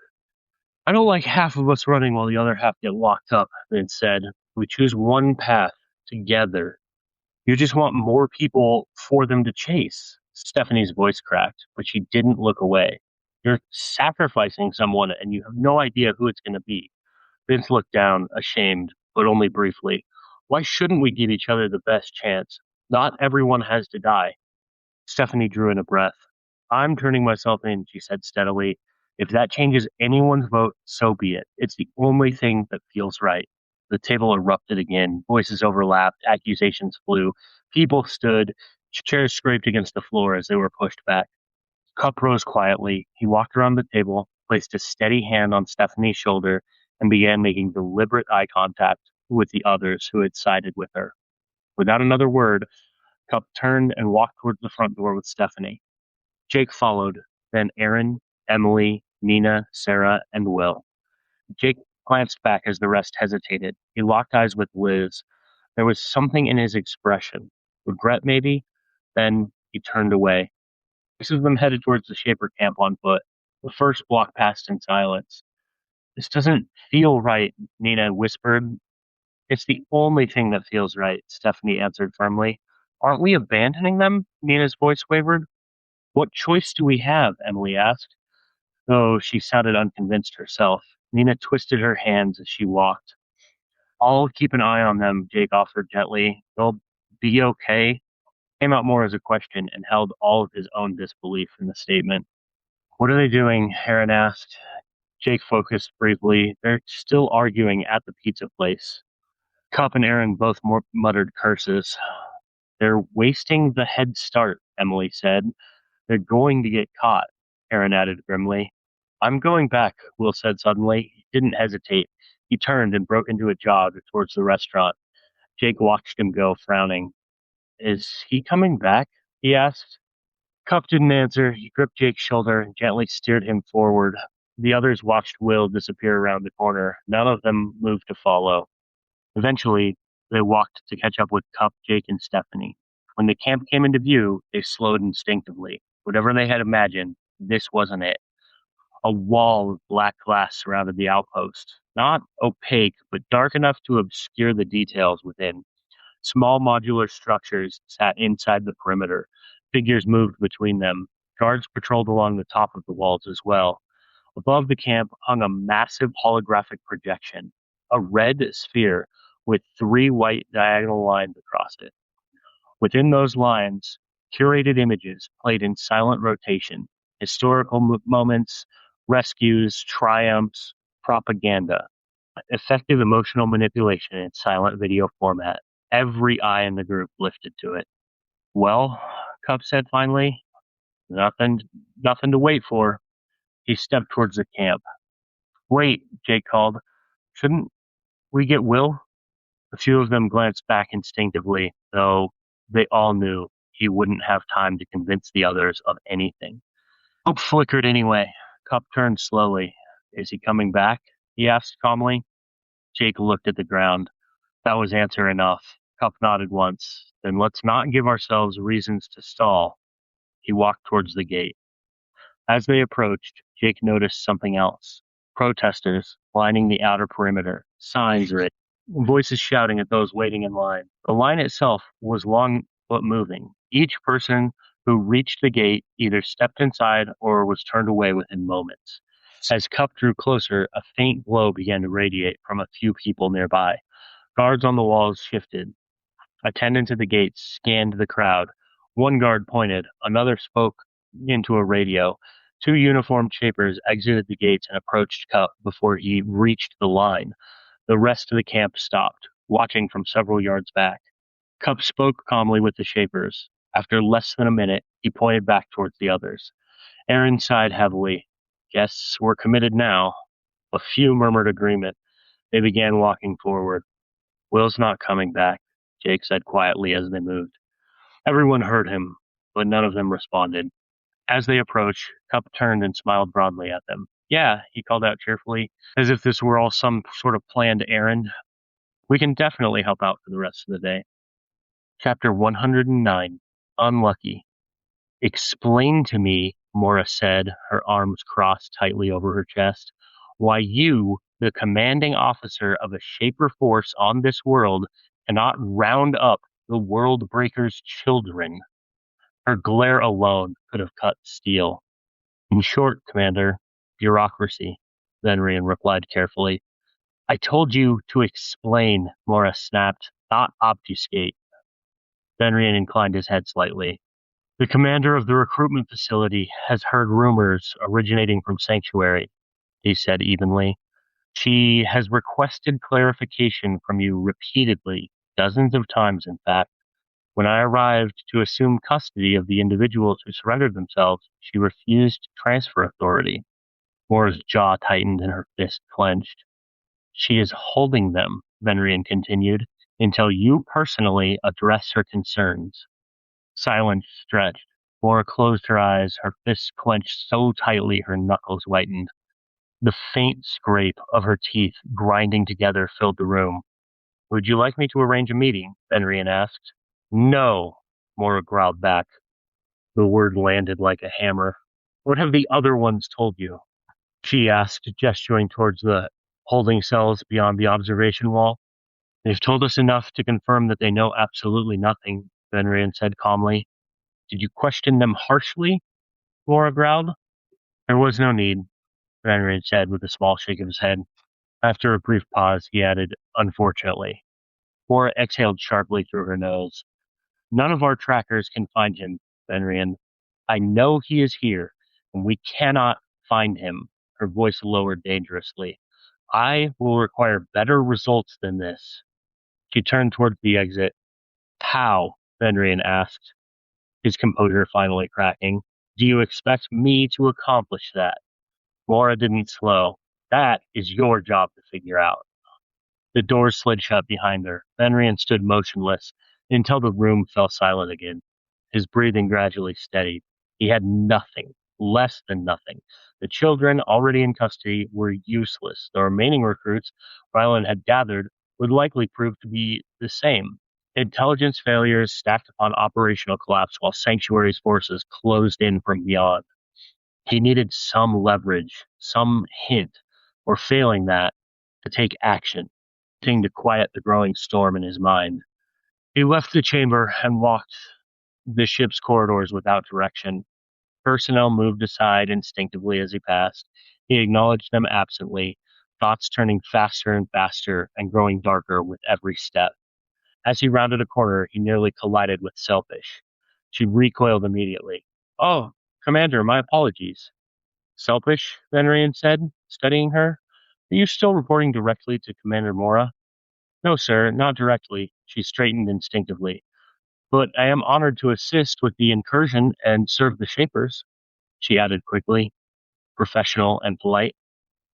I don't like half of us running while the other half get locked up, Vince said. We choose one path together. You just want more people for them to chase. Stephanie's voice cracked, but she didn't look away. You're sacrificing someone and you have no idea who it's going to be. Vince looked down, ashamed, but only briefly. Why shouldn't we give each other the best chance? Not everyone has to die. Stephanie drew in a breath. I'm turning myself in, she said steadily. If that changes anyone's vote, so be it. It's the only thing that feels right. The table erupted again. Voices overlapped. Accusations flew. People stood. Chairs scraped against the floor as they were pushed back. Cup rose quietly. He walked around the table, placed a steady hand on Stephanie's shoulder, and began making deliberate eye contact with the others who had sided with her. Without another word, Cup turned and walked towards the front door with Stephanie. Jake followed, then Aaron, Emily, Nina, Sarah, and Will. Jake glanced back as the rest hesitated. He locked eyes with Liz. There was something in his expression. Regret, maybe? Then he turned away. Six of them headed towards the Shaper camp on foot. The first block passed in silence. This doesn't feel right, Nina whispered. It's the only thing that feels right, Stephanie answered firmly. Aren't we abandoning them? Nina's voice wavered. What choice do we have? Emily asked. Though she sounded unconvinced herself. Nina twisted her hands as she walked. I'll keep an eye on them, Jake offered gently. They'll be okay. Came out more as a question and held all of his own disbelief in the statement. What are they doing? Aaron asked. Jake focused briefly. They're still arguing at the pizza place. Cup and Aaron both muttered curses. They're wasting the head start, Emily said. They're going to get caught, Aaron added grimly. I'm going back, Will said suddenly. He didn't hesitate. He turned and broke into a jog towards the restaurant. Jake watched him go, frowning. Is he coming back? He asked. Cup didn't answer. He gripped Jake's shoulder and gently steered him forward. The others watched Will disappear around the corner. None of them moved to follow. Eventually, they walked to catch up with Cup, Jake, and Stephanie. When the camp came into view, they slowed instinctively. Whatever they had imagined, this wasn't it. A wall of black glass surrounded the outpost, not opaque, but dark enough to obscure the details within. Small modular structures sat inside the perimeter. Figures moved between them. Guards patrolled along the top of the walls as well. Above the camp hung a massive holographic projection, a red sphere with three white diagonal lines across it. Within those lines, curated images played in silent rotation, historical moments, rescues, triumphs, propaganda, effective emotional manipulation in silent video format. Every eye in the group lifted to it. Well, Cup said finally, nothing to wait for. He stepped towards the camp. Wait, Jake called. Shouldn't we get Will? A few of them glanced back instinctively, though they all knew he wouldn't have time to convince the others of anything. Hope flickered anyway. Cup turned slowly. Is he coming back? He asked calmly. Jake looked at the ground. That was answer enough. Cup nodded once. Then let's not give ourselves reasons to stall. He walked towards the gate. As they approached, Jake noticed something else. Protesters lining the outer perimeter, signs written, voices shouting at those waiting in line. The line itself was long but moving. Each person who reached the gate either stepped inside or was turned away within moments. As Cup drew closer, a faint glow began to radiate from a few people nearby. Guards on the walls shifted. Attendants at the gates scanned the crowd. One guard pointed, another spoke into a radio. Two uniformed shapers exited the gates and approached Cup before he reached the line. The rest of the camp stopped, watching from several yards back. Cup spoke calmly with the shapers. After less than a minute, he pointed back towards the others. Aaron sighed heavily. Guess we're committed now. A few murmured agreement. They began walking forward. Will's not coming back, Jake said quietly as they moved. Everyone heard him, but none of them responded. As they approached, Cup turned and smiled broadly at them. Yeah, he called out cheerfully, as if this were all some sort of planned errand. We can definitely help out for the rest of the day. Chapter 109, Unlucky. Explain to me, Mora said, her arms crossed tightly over her chest, why you, the commanding officer of a Shaper force on this world, cannot round up the World Breaker's children. Her glare alone could have cut steel. In short, Commander, bureaucracy, Venrian replied carefully. I told you to explain, Mora snapped, not obfuscate. Venrian inclined his head slightly. The commander of the recruitment facility has heard rumors originating from Sanctuary, he said evenly. She has requested clarification from you repeatedly, dozens of times in fact. When I arrived to assume custody of the individuals who surrendered themselves, she refused transfer authority. Mora's jaw tightened and her fist clenched. She is holding them, Venrian continued, until you personally address her concerns. Silence stretched. Mora closed her eyes, her fists clenched so tightly her knuckles whitened. The faint scrape of her teeth grinding together filled the room. Would you like me to arrange a meeting? Venrian asked. No, Mora growled back. The word landed like a hammer. What have the other ones told you? She asked, gesturing towards the holding cells beyond the observation wall. They've told us enough to confirm that they know absolutely nothing, Venrian said calmly. Did you question them harshly? Mora growled. There was no need, Venrian said with a small shake of his head. After a brief pause, he added, unfortunately. Mora exhaled sharply through her nose. None of our trackers can find him, Venrian. I know he is here, and we cannot find him. Her voice lowered dangerously. I will require better results than this. She turned towards the exit. How? Venrian asked, his composure finally cracking. Do you expect me to accomplish that? Mora didn't slow. That is your job to figure out. The doors slid shut behind her. Venrian stood motionless until the room fell silent again. His breathing gradually steadied. He had nothing, less than nothing. The children already in custody were useless. The remaining recruits Rylan had gathered would likely prove to be the same. Intelligence failures stacked upon operational collapse while Sanctuary's forces closed in from beyond. He needed some leverage, some hint, or failing that, to take action, to quiet the growing storm in his mind. He left the chamber and walked the ship's corridors without direction. Personnel moved aside instinctively as he passed. He acknowledged them absently, thoughts turning faster and faster and growing darker with every step. As he rounded a corner, he nearly collided with Selfish. She recoiled immediately. Oh, Commander, my apologies. Selfish, Venrian said, studying her. Are you still reporting directly to Commander Mora? No, sir, not directly. She straightened instinctively. But I am honored to assist with the incursion and serve the Shapers, she added quickly, professional and polite.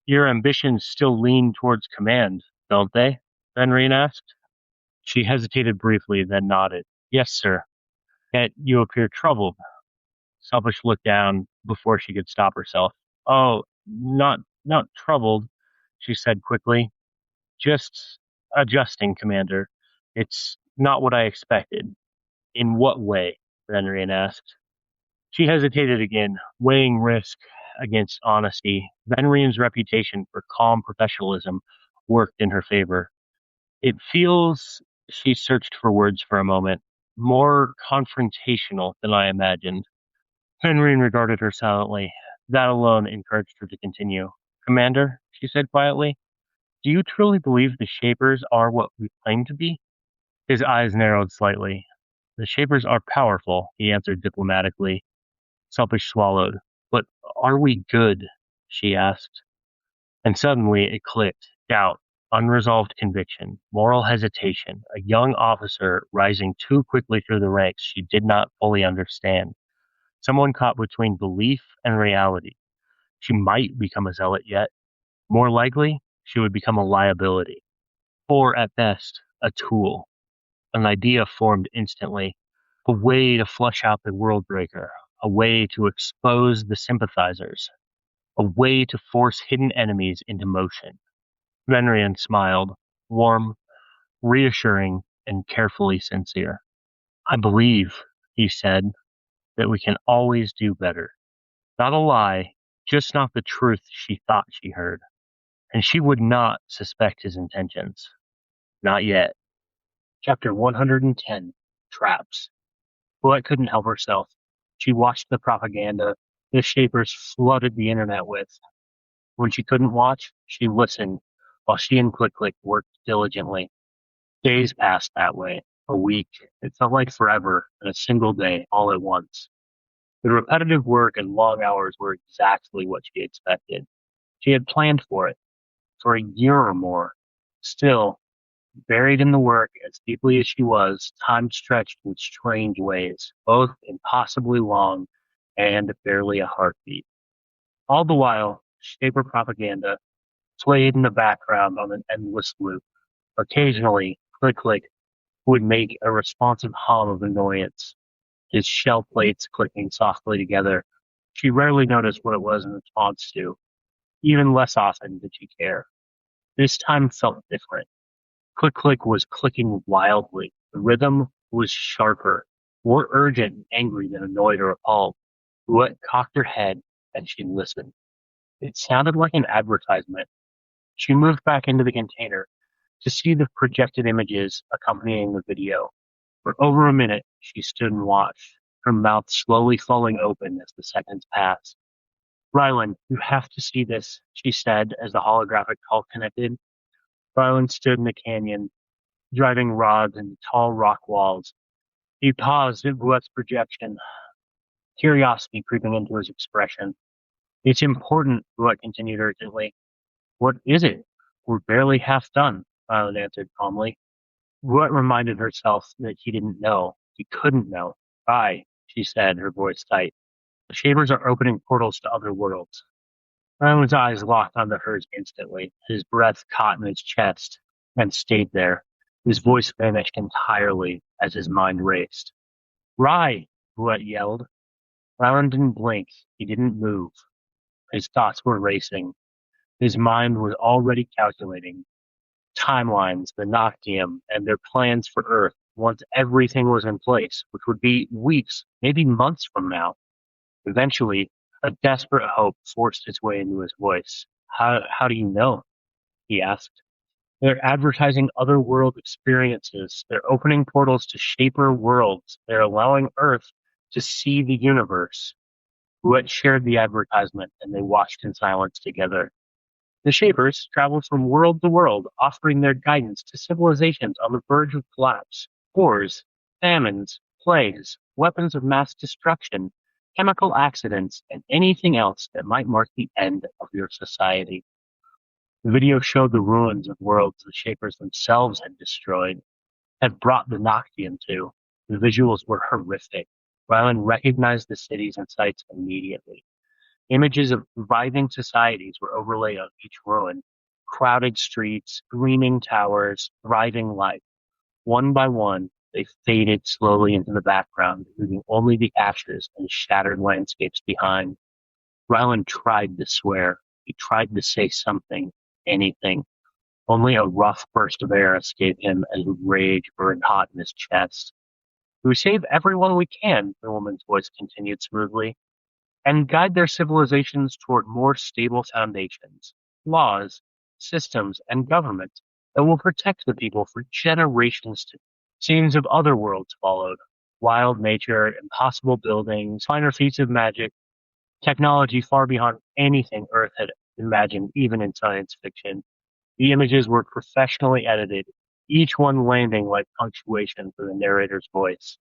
Your ambitions still lean towards command, don't they? Venrian asked. She hesitated briefly, then nodded. Yes, sir. Yet you appear troubled. Selfish looked down before she could stop herself. Oh, not troubled, she said quickly. Just adjusting, Commander. It's not what I expected. In what way? Venrian asked. She hesitated again, weighing risk against honesty. Venrian's reputation for calm professionalism worked in her favor. It feels, she searched for words for a moment, more confrontational than I imagined. Fenrian regarded her silently. That alone encouraged her to continue. Commander, she said quietly, do you truly believe the Shapers are what we claim to be? His eyes narrowed slightly. The Shapers are powerful, he answered diplomatically. Selfish swallowed. But are we good? She asked. And suddenly it clicked. Doubt, unresolved conviction, moral hesitation, a young officer rising too quickly through the ranks she did not fully understand. Someone caught between belief and reality. She might become a zealot yet. More likely, she would become a liability. Or, at best, a tool. An idea formed instantly. A way to flush out the world breaker. A way to expose the sympathizers. A way to force hidden enemies into motion. Venrian smiled, warm, reassuring, and carefully sincere. I believe, he said, that we can always do better. Not a lie, just not the truth she thought she heard. And she would not suspect his intentions. Not yet. Chapter 110, Traps. Huet couldn't help herself. She watched the propaganda the Shapers flooded the internet with. When she couldn't watch, she listened, while she and Click Click worked diligently. Days passed that way. A week. It felt like forever, and a single day, all at once. The repetitive work and long hours were exactly what she expected. She had planned for it, for a year or more. Still, buried in the work as deeply as she was, time stretched in strange ways, both impossibly long and barely a heartbeat. All the while, Shaper propaganda played in the background on an endless loop. Occasionally, Click Click would make a responsive hum of annoyance. his shell plates clicking softly together. She rarely noticed what it was in response to. Even less often did she care. This time felt different. Click Click was clicking wildly. The rhythm was sharper, more urgent and angry than annoyed or appalled. Huet cocked her head and she listened. It sounded like an advertisement. She moved back into the container to see the projected images accompanying the video. For over a minute, she stood and watched, her mouth slowly falling open as the seconds passed. Rylan, you have to see this, she said as the holographic call connected. Rylan stood in the canyon, driving rods into tall rock walls. He paused at Huet's projection, curiosity creeping into his expression. It's important, Huet continued urgently. What is it? We're barely half done, Rylan answered calmly. Huet reminded herself that he didn't know. He couldn't know. Aye, she said, her voice tight. The Shapers are opening portals to other worlds. Rylan's eyes locked onto hers instantly. His breath caught in his chest and stayed there. His voice vanished entirely as his mind raced. Rye! Huet yelled. Rylan didn't blink. He didn't move. His thoughts were racing. His mind was already calculating timelines, the Noctium, and their plans for Earth once everything was in place, which would be weeks, maybe months from now. Eventually, a desperate hope forced its way into his voice. How do you know? He asked. They're advertising other world experiences. They're opening portals to shaper worlds. They're allowing Earth to see the universe. Huet shared the advertisement, and they watched in silence together. The Shapers traveled from world to world, offering their guidance to civilizations on the verge of collapse. Wars, famines, plagues, weapons of mass destruction, chemical accidents, and anything else that might mark the end of your society. The video showed the ruins of worlds the Shapers themselves had destroyed, had brought the Noctium to. The visuals were horrific. Rylan recognized the cities and sites immediately. Images of thriving societies were overlaid on each ruin. Crowded streets, gleaming towers, thriving life. One by one, they faded slowly into the background, leaving only the ashes and shattered landscapes behind. Rylan tried to swear. He tried to say something, anything. Only a rough burst of air escaped him as rage burned hot in his chest. We save everyone we can, the woman's voice continued smoothly, and guide their civilizations toward more stable foundations, laws, systems, and government that will protect the people for generations to come. Scenes of other worlds followed. Wild nature, impossible buildings, finer feats of magic, technology far beyond anything Earth had imagined, even in science fiction. The images were professionally edited, each one landing like punctuation for the narrator's voice.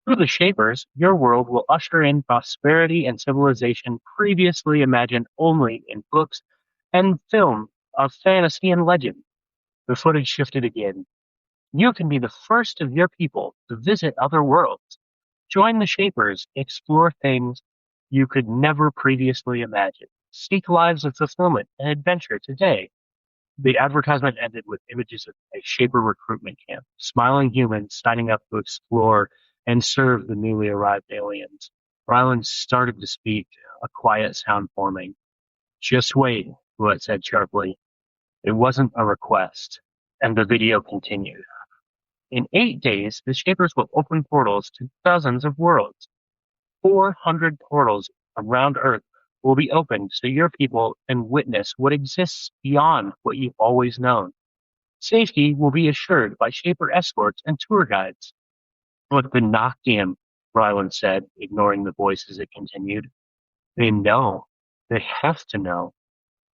Through the Shapers, your world will usher in prosperity and civilization previously imagined only in books and film of fantasy and legend. The footage shifted again. You can be the first of your people to visit other worlds. Join the Shapers, explore things you could never previously imagine. Seek lives of fulfillment and adventure today. The advertisement ended with images of a Shaper recruitment camp, smiling humans signing up to explore and serve the newly arrived aliens. Rylan started to speak, a quiet sound forming. Just wait, Huet said sharply. It wasn't a request, and the video continued. In 8 days, the Shapers will open portals to dozens of worlds. 400 portals around Earth will be opened so your people can witness what exists beyond what you've always known. Safety will be assured by Shaper escorts and tour guides. But the Noctium, Rylan said, ignoring the voice as it continued. They know. They have to know.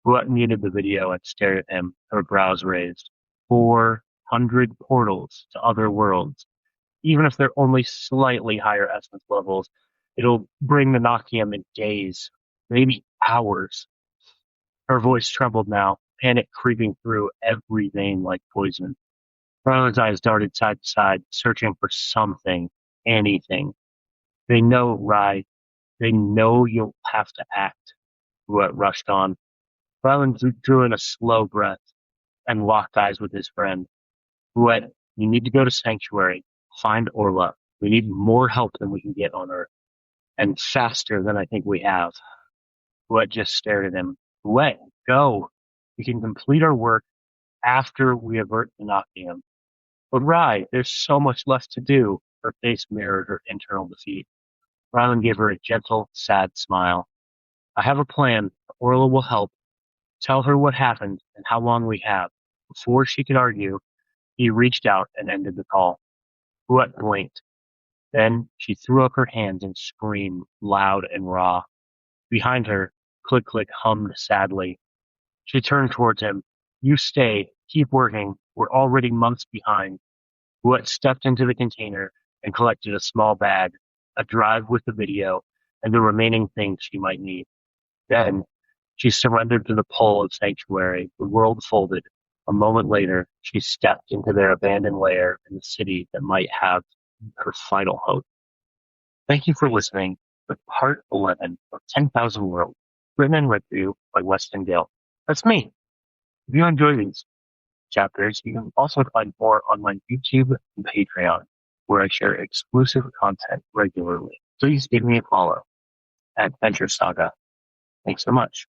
Huet muted the video and stared at him, her brows raised. 400 portals to other worlds. Even if they're only slightly higher essence levels, it'll bring the Noctium in days, maybe hours. Her voice trembled now, panic creeping through every vein like poison. Rylan's eyes darted side to side, searching for something, anything. They know, Rye. They know you'll have to act. Huet rushed on. Rylan drew in a slow breath and locked eyes with his friend. Huet, you need to go to Sanctuary. Find Orla. We need more help than we can get on Earth, and faster than I think we have. Huet just stared at him. Huet, go. We can complete our work after we avert the Nokium. But Rai, there's so much left to do. Her face mirrored her internal defeat. Rylan gave her a gentle, sad smile. I have a plan. Orla will help. Tell her what happened and how long we have. Before she could argue, he reached out and ended the call. Huet blinked. Then she threw up her hands and screamed, loud and raw. Behind her, Click Click hummed sadly. She turned towards him. You stay. Keep working. We're already months behind. Huet stepped into the container and collected a small bag, a drive with the video, and the remaining things she might need. Then, she surrendered to the pull of Sanctuary. The world folded. A moment later, she stepped into their abandoned lair in the city that might have her final hope. Thank you for listening to Part 11 of 10,000 Worlds, written and read for you by Weston Gale. That's me. If you enjoy these chapters, you can also find more on my YouTube and Patreon, where I share exclusive content regularly. Please give me a follow at Venture Saga. Thanks so much.